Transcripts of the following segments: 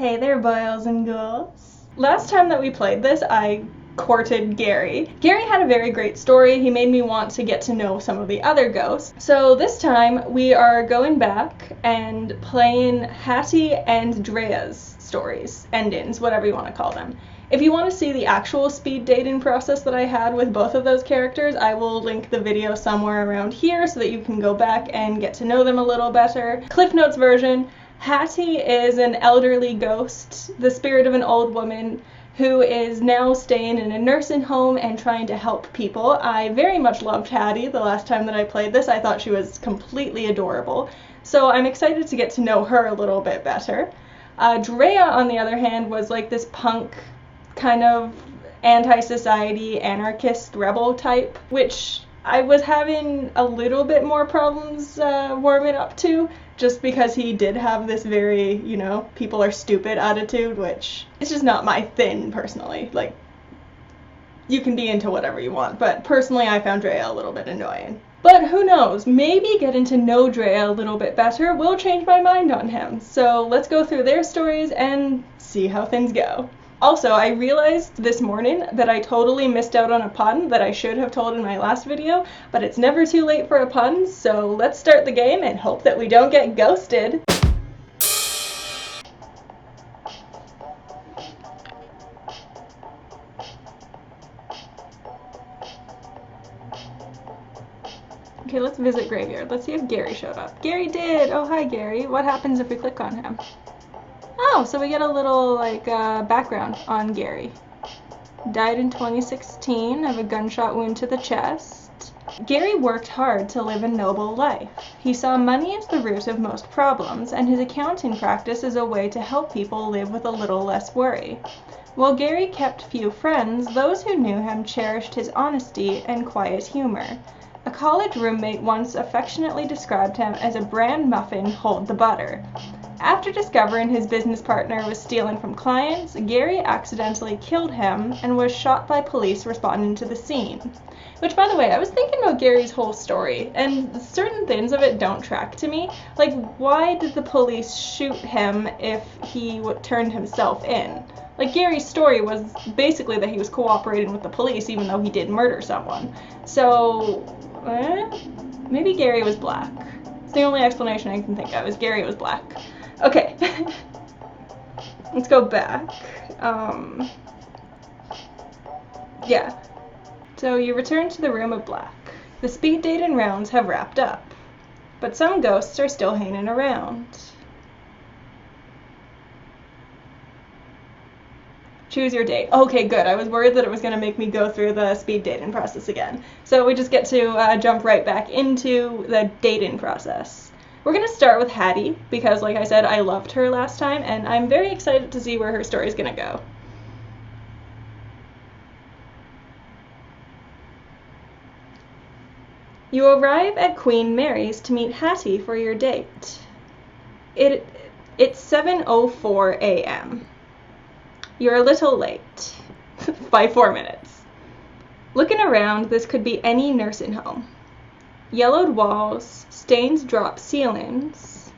Hey there, boils and ghouls. Last time that we played this, I courted Gary. Gary had a very great story. He made me want to get to know some of the other ghosts. So this time we are going back and playing Hattie and Drea's stories, endings, whatever you want to call them. If you want to see the actual speed dating process that I had with both of those characters, I will link the video somewhere around here so that you can go back and get to know them a little better. Cliff Notes version. Hattie is an elderly ghost, the spirit of an old woman who is now staying in a nursing home and trying to help people. I very much loved Hattie the last time that I played this. I thought she was completely adorable. So I'm excited to get to know her a little bit better. Drea, on the other hand, was like this punk kind of anti-society anarchist rebel type, which I was having a little bit more problems warming up to, just because he did have this very, people are stupid attitude, which is just not my thing personally. Like, you can be into whatever you want, but personally I found Drea a little bit annoying. But who knows, maybe getting to know Drea a little bit better will change my mind on him. So let's go through their stories and see how things go. Also, I realized this morning that I totally missed out on a pun that I should have told in my last video, but it's never too late for a pun, so let's start the game and hope that we don't get ghosted. Okay, let's visit Graveyard. Let's see if Gary showed up. Gary did! Oh, hi Gary. What happens if we click on him? Oh, so we get a little, background on Gary. Died in 2016 of a gunshot wound to the chest. Gary worked hard to live a noble life. He saw money as the root of most problems, and his accounting practice is a way to help people live with a little less worry. While Gary kept few friends, those who knew him cherished his honesty and quiet humor. A college roommate once affectionately described him as a bran muffin hold the butter. After discovering his business partner was stealing from clients, Gary accidentally killed him and was shot by police responding to the scene. Which, by the way, I was thinking about Gary's whole story, and certain things of it don't track to me. Like, why did the police shoot him if he turned himself in? Like, Gary's story was basically that he was cooperating with the police even though he did murder someone. So, maybe Gary was black. It's the only explanation I can think of, is Gary was black. Okay, let's go back. Yeah. So you return to the room of black. The speed dating rounds have wrapped up, but some ghosts are still hanging around. Choose your date. Okay, good. I was worried that it was going to make me go through the speed dating process again. So we just get to jump right back into the dating process. We're going to start with Hattie, because like I said, I loved her last time, and I'm very excited to see where her story is going to go. You arrive at Queen Mary's to meet Hattie for your date. It's 7:04 a.m. You're a little late, by 4 minutes. Looking around, this could be any nursing home. Yellowed walls, stained drop ceilings.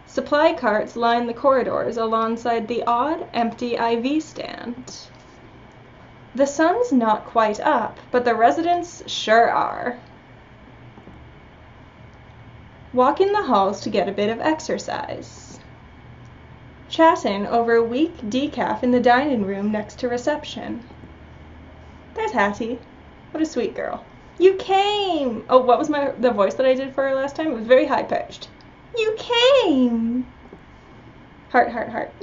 Supply carts line the corridors alongside the odd, empty IV stand. The sun's not quite up, but the residents sure are. Walking the halls to get a bit of exercise. Chatting over a weak decaf in the dining room next to reception. There's Hattie. What a sweet girl. You came! Oh, what was the voice that I did for her last time? It was very high-pitched. You came! Heart, heart, heart.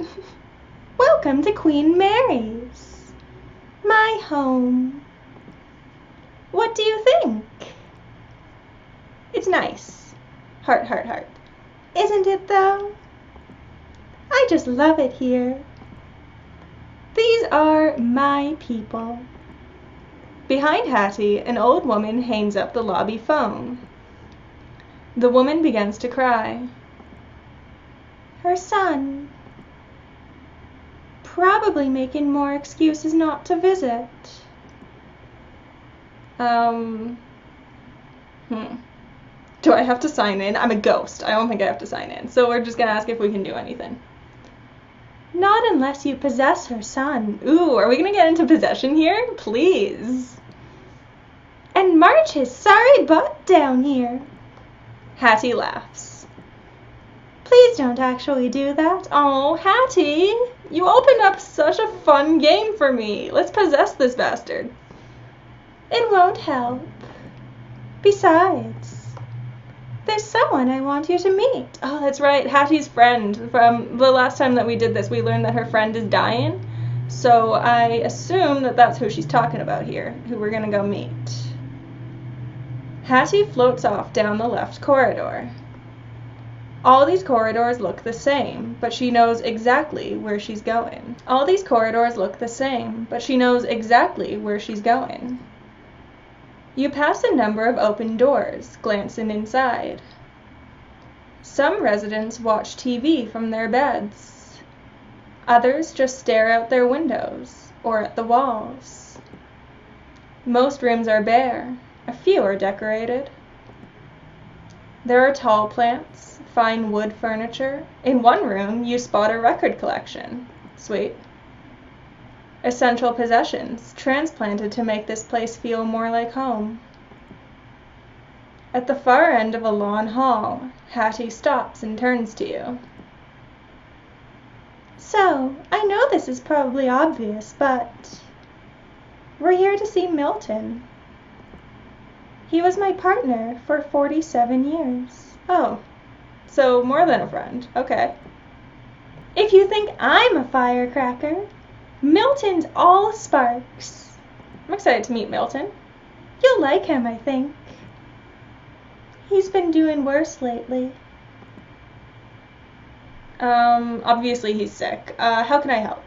Welcome to Queen Mary's. My home. What do you think? It's nice. Heart, heart, heart. Isn't it, though? I just love it here. These are my people. Behind Hattie, an old woman hangs up the lobby phone. The woman begins to cry. Her son. Probably making more excuses not to visit. Do I have to sign in? I'm a ghost. I don't think I have to sign in. So we're just going to ask if we can do anything. Not unless you possess her son. Ooh, are we gonna get into possession here? Please. And march his sorry butt down here. Hattie laughs. Please don't actually do that. Oh, Hattie, you opened up such a fun game for me. Let's possess this bastard. It won't help. Besides, there's someone I want you to meet. Oh, that's right. Hattie's friend. From the last time that we did this, we learned that her friend is dying. So I assume that that's who she's talking about here, who we're going to go meet. Hattie floats off down the left corridor. All these corridors look the same, but she knows exactly where she's going. All these corridors look the same, but she knows exactly where she's going. You pass a number of open doors, glancing inside. Some residents watch TV from their beds. Others just stare out their windows or at the walls. Most rooms are bare. A few are decorated. There are tall plants, fine wood furniture. In one room, you spot a record collection. Sweet. Essential possessions, transplanted to make this place feel more like home. At the far end of a long hall, Hattie stops and turns to you. So, I know this is probably obvious, but we're here to see Milton. He was my partner for 47 years. Oh, so more than a friend. Okay. If you think I'm a firecracker, Milton's all sparks. I'm excited to meet Milton. You'll like him, I think. He's been doing worse lately. Obviously he's sick. How can I help?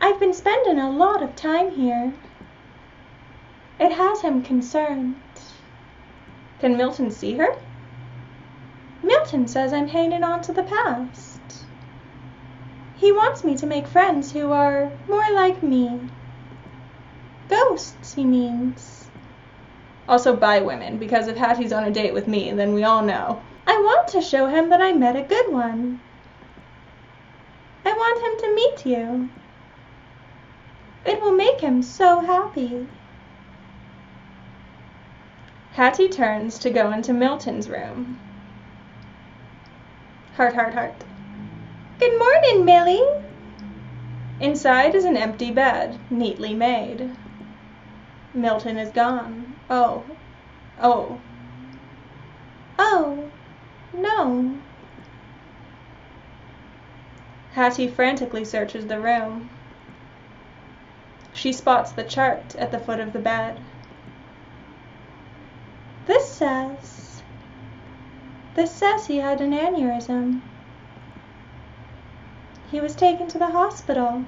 I've been spending a lot of time here. It has him concerned. Can Milton see her? Milton says I'm hanging on to the past. He wants me to make friends who are more like me. Ghosts, he means. Also by women, because if Hattie's on a date with me, then we all know. I want to show him that I met a good one. I want him to meet you. It will make him so happy. Hattie turns to go into Milton's room. Heart, heart, heart. Good morning, Millie. Inside is an empty bed, neatly made. Milton is gone. Oh. Oh. Oh. No. Hattie frantically searches the room. She spots the chart at the foot of the bed. This says he had an aneurysm. He was taken to the hospital.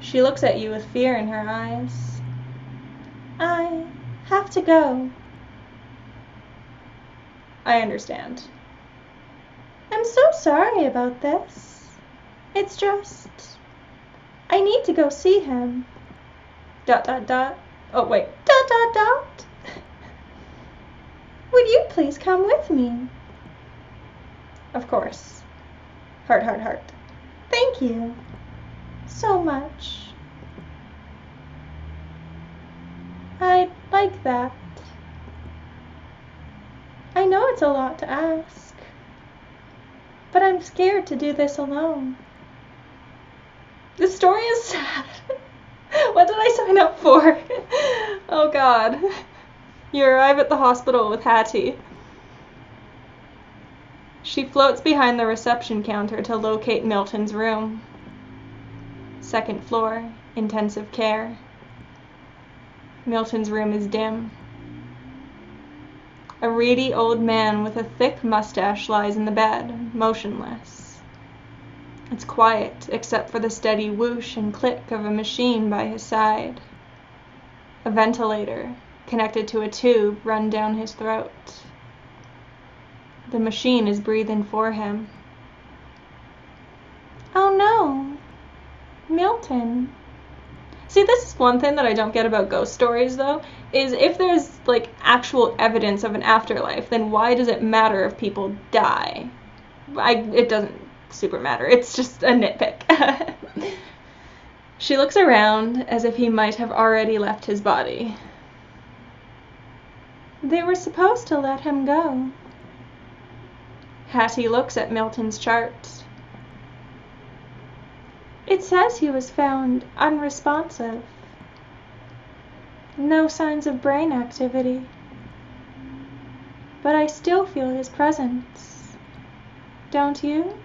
She looks at you with fear in her eyes. I have to go. I understand. I'm so sorry about this. It's just, I need to go see him. ... Oh, wait. ... Would you please come with me? Of course. Heart, heart, heart. Thank you so much. I'd like that. I know it's a lot to ask, but I'm scared to do this alone. This story is sad. What did I sign up for? Oh God. You arrive at the hospital with Hattie. She floats behind the reception counter to locate Milton's room. Second floor, intensive care. Milton's room is dim. A reedy old man with a thick mustache lies in the bed, motionless. It's quiet, except for the steady whoosh and click of a machine by his side. A ventilator, connected to a tube, run down his throat. The machine is breathing for him. Oh no, Milton. See, this is one thing that I don't get about ghost stories, though, is if there's, like, actual evidence of an afterlife, then why does it matter if people die? It doesn't super matter. It's just a nitpick. She looks around as if he might have already left his body. They were supposed to let him go. Hattie looks at Milton's chart. It says he was found unresponsive. No signs of brain activity. But I still feel his presence. Don't you?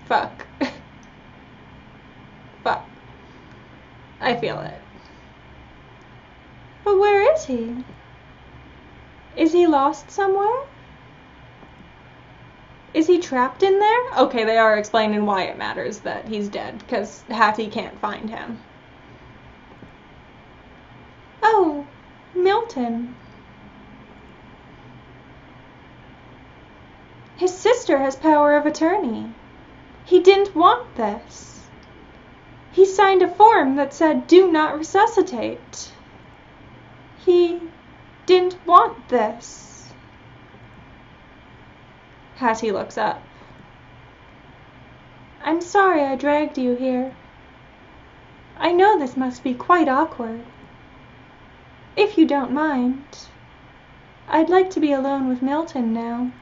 Fuck. Fuck. I feel it. But where is he? Is he lost somewhere? Is he trapped in there? Okay, they are explaining why it matters that he's dead, because Hattie can't find him. Oh, Milton. His sister has power of attorney. He didn't want this. He signed a form that said, "Do not resuscitate." He didn't want this. Hattie looks up. I'm sorry I dragged you here. I know this must be quite awkward. If you don't mind, I'd like to be alone with Milton now.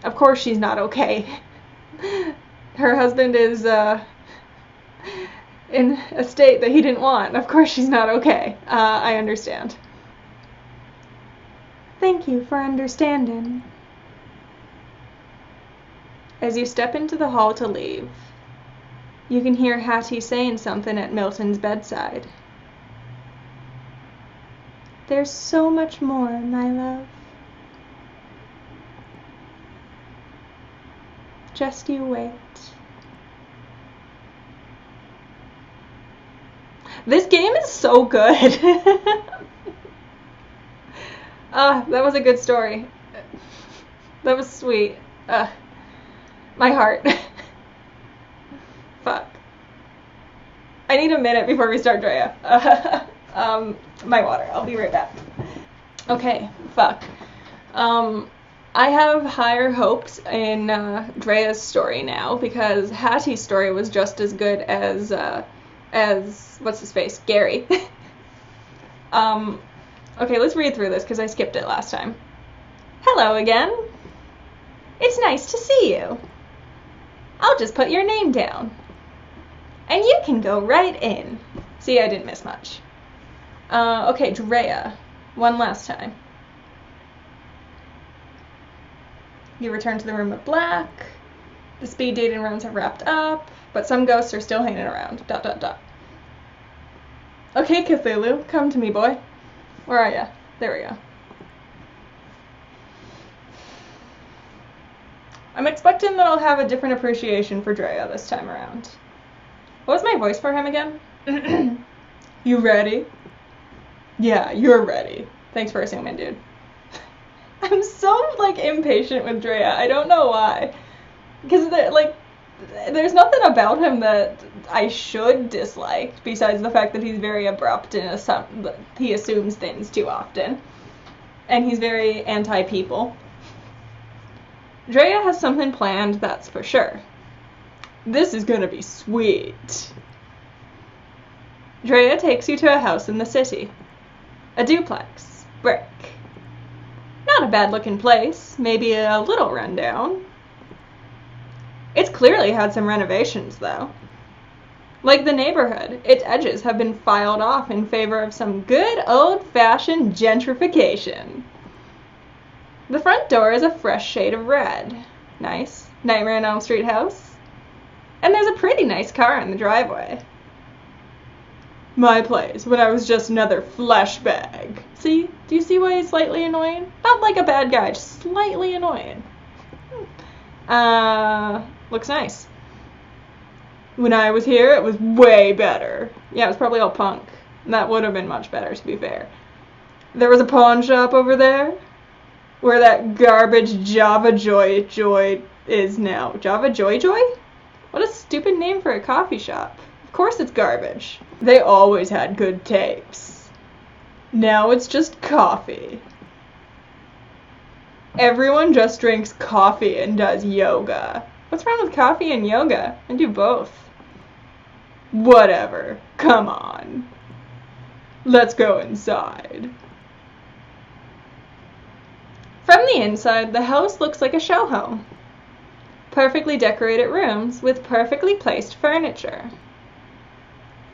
Of course she's not okay. Her husband is, in a state that he didn't want. Of course she's not okay. I understand. Thank you for understanding. As you step into the hall to leave, you can hear Hattie saying something at Milton's bedside. There's so much more, my love. Just you wait. This game is so good. That was a good story. That was sweet. My heart. Fuck. I need a minute before we start Drea. My water. I'll be right back. Okay, fuck. I have higher hopes in Drea's story now because Hattie's story was just as good as what's his face? Gary. Okay, let's read through this because I skipped it last time. Hello again. It's nice to see you. I'll just put your name down. And you can go right in. See, I didn't miss much. Okay, Drea. One last time. You return to the room of black. The speed dating rounds have wrapped up, but some ghosts are still hanging around. ... Okay, Cthulhu, come to me, boy. Where are ya? There we go. I'm expecting that I'll have a different appreciation for Drea this time around. What was my voice for him again? You ready? Yeah, you're ready. Thanks for assuming, dude. I'm so, impatient with Drea. I don't know why. Because, there's nothing about him that I should dislike, besides the fact that he's very abrupt and he assumes things too often. And he's very anti-people. Drea has something planned, that's for sure. This is gonna be sweet. Drea takes you to a house in the city. A duplex. Brick. Not a bad-looking place, maybe a little rundown. It's clearly had some renovations, though. Like the neighborhood, its edges have been filed off in favor of some good old-fashioned gentrification. The front door is a fresh shade of red. Nice. Nightmare on Elm Street house. And there's a pretty nice car in the driveway. My place, when I was just another flesh bag. See? Do you see why he's slightly annoying? Not like a bad guy, just slightly annoying. Looks nice. When I was here, it was way better. Yeah, it was probably all punk. That would have been much better, to be fair. There was a pawn shop over there, where that garbage Java Joy is now. Java Joy? What a stupid name for a coffee shop. Of course it's garbage. They always had good tapes. Now it's just coffee. Everyone just drinks coffee and does yoga. What's wrong with coffee and yoga? I do both. Whatever. Come on. Let's go inside. From the inside, the house looks like a show home. Perfectly decorated rooms with perfectly placed furniture.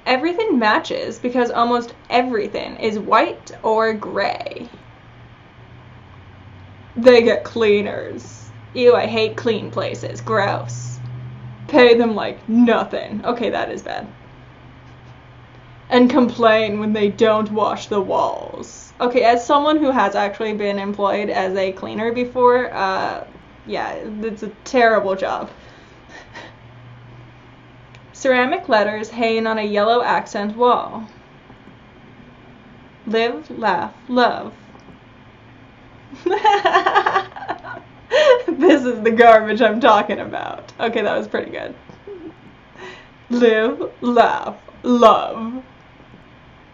Everything matches because almost everything is white or gray. They get cleaners. Ew, I hate clean places. Gross. Pay them like nothing. Okay, that is bad. And complain when they don't wash the walls. Okay, as someone who has actually been employed as a cleaner before, yeah, it's a terrible job. Ceramic letters hanging on a yellow accent wall. Live, laugh, love. This is the garbage I'm talking about. Okay, that was pretty good. Live, laugh, love.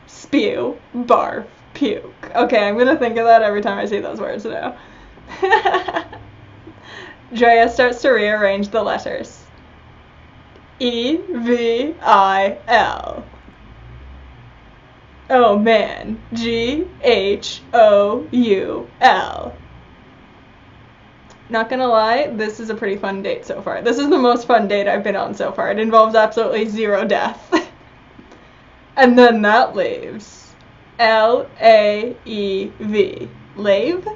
Spew, barf, puke. Okay, I'm gonna think of that every time I see those words now. Drea starts to rearrange the letters. E-V-I-L. Oh man. G-H-O-U-L. Not gonna lie, this is a pretty fun date so far. This is the most fun date I've been on so far. It involves absolutely zero death. And then that leaves. L-A-E-V. Lave?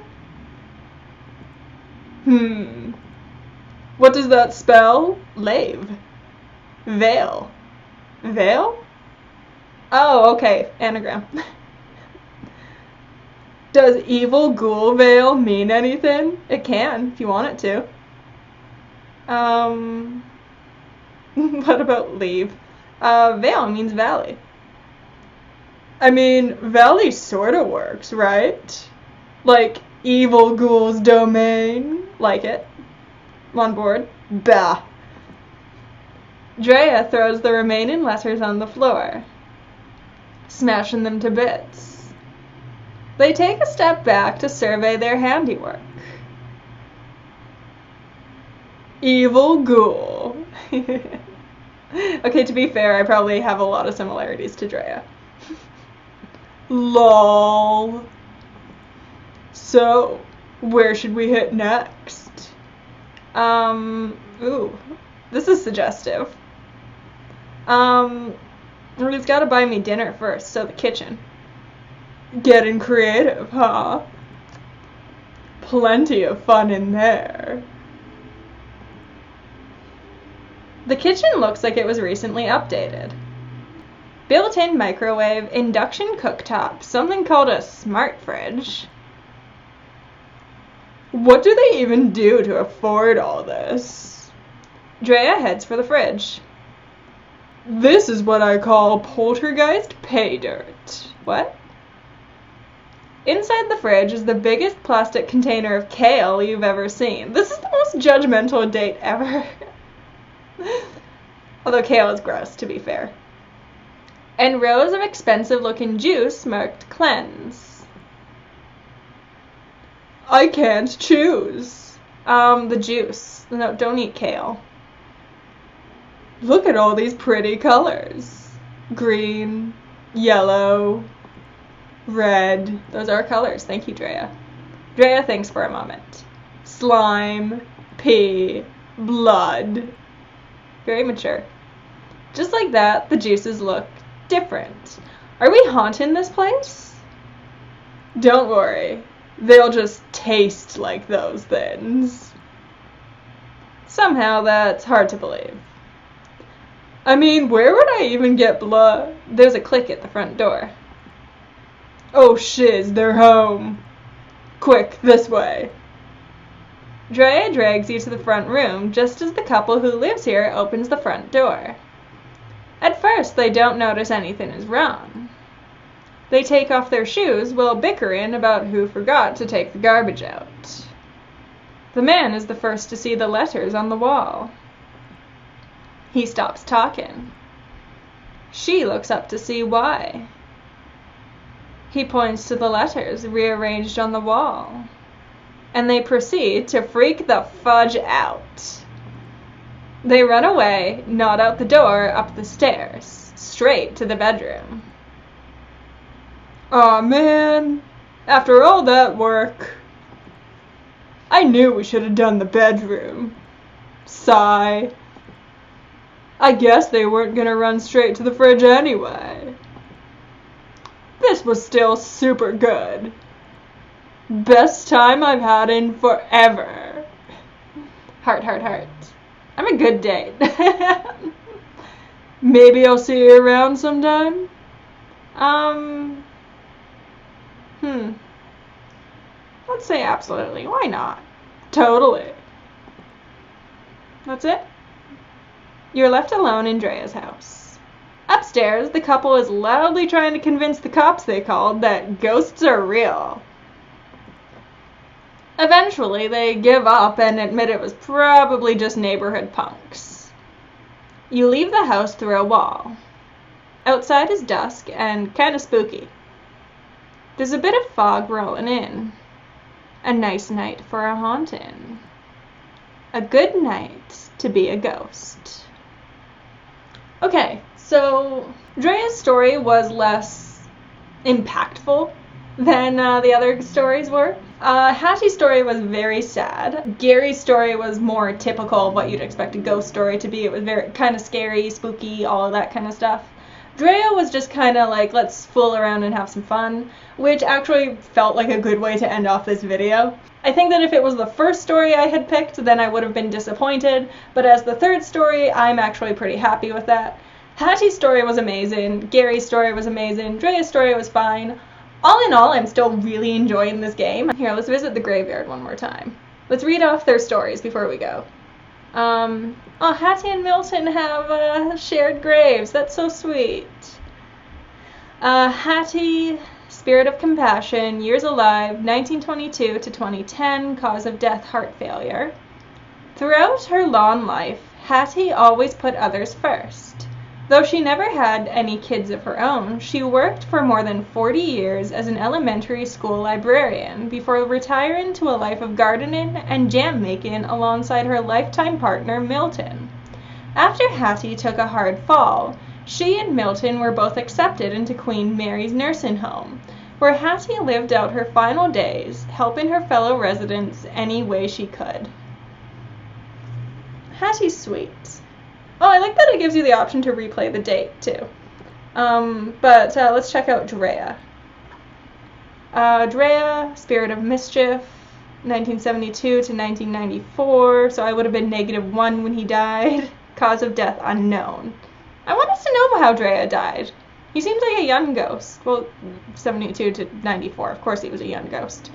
What does that spell? Lave. Veil. Veil? Oh, okay. Anagram. Does evil ghoul veil mean anything? It can, if you want it to. What about leave? Veil means valley. I mean, valley sorta works, right? Like, evil ghoul's domain. Like it. I'm on board. Bah. Drea throws the remaining letters on the floor, smashing them to bits. They take a step back to survey their handiwork. Evil ghoul. Okay, to be fair, I probably have a lot of similarities to Drea. LOL. So, where should we hit next? Ooh, this is suggestive. He's gotta buy me dinner first, so the kitchen. Getting creative, huh? Plenty of fun in there. The kitchen looks like it was recently updated. Built-in microwave, induction cooktop, something called a smart fridge. What do they even do to afford all this? Drea heads for the fridge. This is what I call poltergeist pay dirt. What? Inside the fridge is the biggest plastic container of kale you've ever seen. This is the most judgmental date ever. Although kale is gross, to be fair. And rows of expensive-looking juice marked cleanse. I can't choose. The juice. No, don't eat kale. Look at all these pretty colors. Green, yellow, red. Those are colors. Thank you, Drea. Drea thinks for a moment. Slime, pee, blood. Very mature. Just like that, the juices look different. Are we haunting this place? Don't worry. They'll just taste like those things. Somehow that's hard to believe. I mean, where would I even get blood? There's a click at the front door. Oh shiz, they're home. Quick, this way. Drea drags you to the front room just as the couple who lives here opens the front door. At first, they don't notice anything is wrong. They take off their shoes while bickering about who forgot to take the garbage out. The man is the first to see the letters on the wall. He stops talking. She looks up to see why. He points to the letters rearranged on the wall. And they proceed to freak the fudge out. They run away, not out the door, up the stairs, straight to the bedroom. Aw, man, after all that work, I knew we should have done the bedroom. Sigh. I guess they weren't gonna run straight to the fridge anyway. This was still super good. Best time I've had in forever. Heart, heart, heart. I'm a good date. Maybe I'll see you around sometime? Let's say absolutely. Why not? Totally. That's it? You're left alone in Drea's house. Upstairs, the couple is loudly trying to convince the cops they called that ghosts are real. Eventually, they give up and admit it was probably just neighborhood punks. You leave the house through a wall. Outside is dusk and kinda spooky. There's a bit of fog rolling in. A nice night for a hauntin'. A good night to be a ghost. Okay, so Drea's story was less impactful than the other stories were. Hattie's story was very sad. Gary's story was more typical of what you'd expect a ghost story to be. It was very kind of scary, spooky, all of that kind of stuff. Drea was just kind of like, let's fool around and have some fun, which actually felt like a good way to end off this video. I think that if it was the first story I had picked, then I would have been disappointed, but as the third story, I'm actually pretty happy with that. Hattie's story was amazing, Gary's story was amazing, Drea's story was fine. All in all, I'm still really enjoying this game. Here, let's visit the graveyard one more time. Let's read off their stories before we go. Hattie and Milton have shared graves. That's so sweet. Hattie, spirit of compassion, years alive, 1922 to 2010, cause of death, heart failure. Throughout her long life, Hattie always put others first. Though she never had any kids of her own, she worked for more than 40 years as an elementary school librarian before retiring to a life of gardening and jam making alongside her lifetime partner Milton. After Hattie took a hard fall, she and Milton were both accepted into Queen Mary's nursing home, where Hattie lived out her final days, helping her fellow residents any way she could. Hattie's sweet. Oh, I like that it gives you the option to replay the date, too. But let's check out Drea. Drea, Spirit of Mischief, 1972 to 1994, so I would have been -1 when he died. Cause of death unknown. I want us to know how Drea died. He seems like a young ghost. Well, 72 to 94, of course he was a young ghost.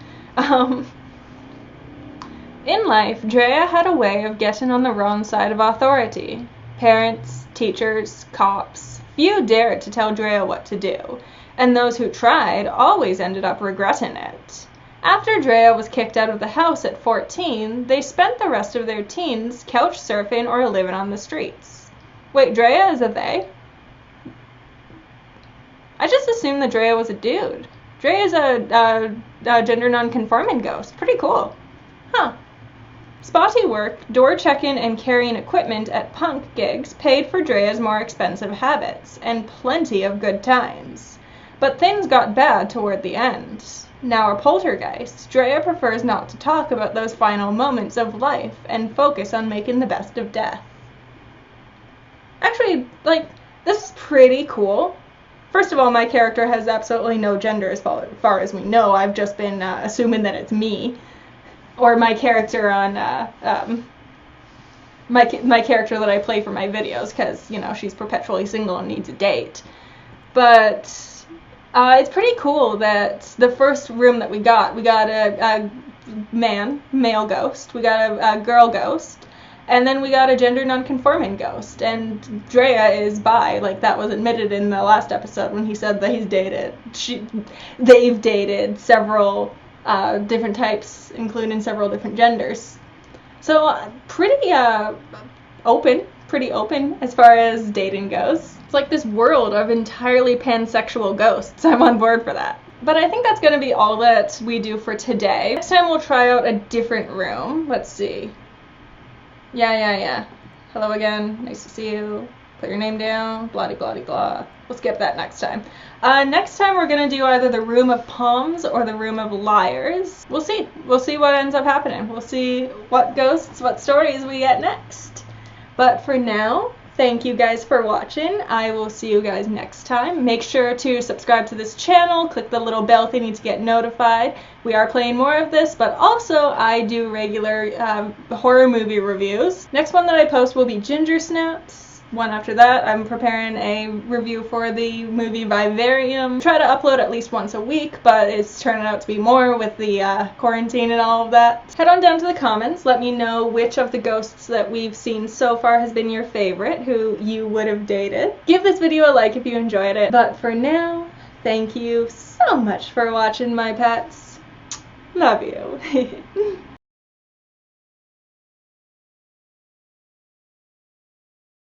In life, Drea had a way of getting on the wrong side of authority. Parents, teachers, cops, few dared to tell Drea what to do, and those who tried always ended up regretting it. After Drea was kicked out of the house at 14, they spent the rest of their teens couch surfing or living on the streets. Wait, Drea is a they? I just assumed that Drea was a dude. Drea is a gender non-conforming ghost. Pretty cool. Huh. Spotty work, door checking and carrying equipment at punk gigs paid for Drea's more expensive habits, and plenty of good times. But things got bad toward the end. Now a poltergeist, Drea prefers not to talk about those final moments of life and focus on making the best of death. Actually, this is pretty cool. First of all, my character has absolutely no gender as far as we know. I've just been assuming that it's me. Or my character on, my character that I play for my videos, because, you know, she's perpetually single and needs a date. But it's pretty cool that the first room that we got a male ghost, we got a girl ghost, and then we got a gender non-conforming ghost, and Drea is bi, like that was admitted in the last episode when he said that they've dated several different types, including several different genders. So pretty open as far as dating goes. It's like this world of entirely pansexual ghosts. I'm on board for that. But I think that's going to be all that we do for today. Next time we'll try out a different room. Let's see. Yeah. Hello again. Nice to see you. Put your name down. Blah blah blah. We'll skip that next time. Next time we're going to do either the Room of Palms or the Room of Liars. We'll see. We'll see what ends up happening. We'll see what ghosts, what stories we get next. But for now, thank you guys for watching. I will see you guys next time. Make sure to subscribe to this channel. Click the little bell thingy to get notified. We are playing more of this, but also I do regular horror movie reviews. Next one that I post will be Ginger Snaps. One after that, I'm preparing a review for the movie Vivarium. Try to upload at least once a week, but it's turning out to be more with the quarantine and all of that. Head on down to the comments. Let me know which of the ghosts that we've seen so far has been your favorite, who you would have dated. Give this video a like if you enjoyed it. But for now, thank you so much for watching, my pets. Love you.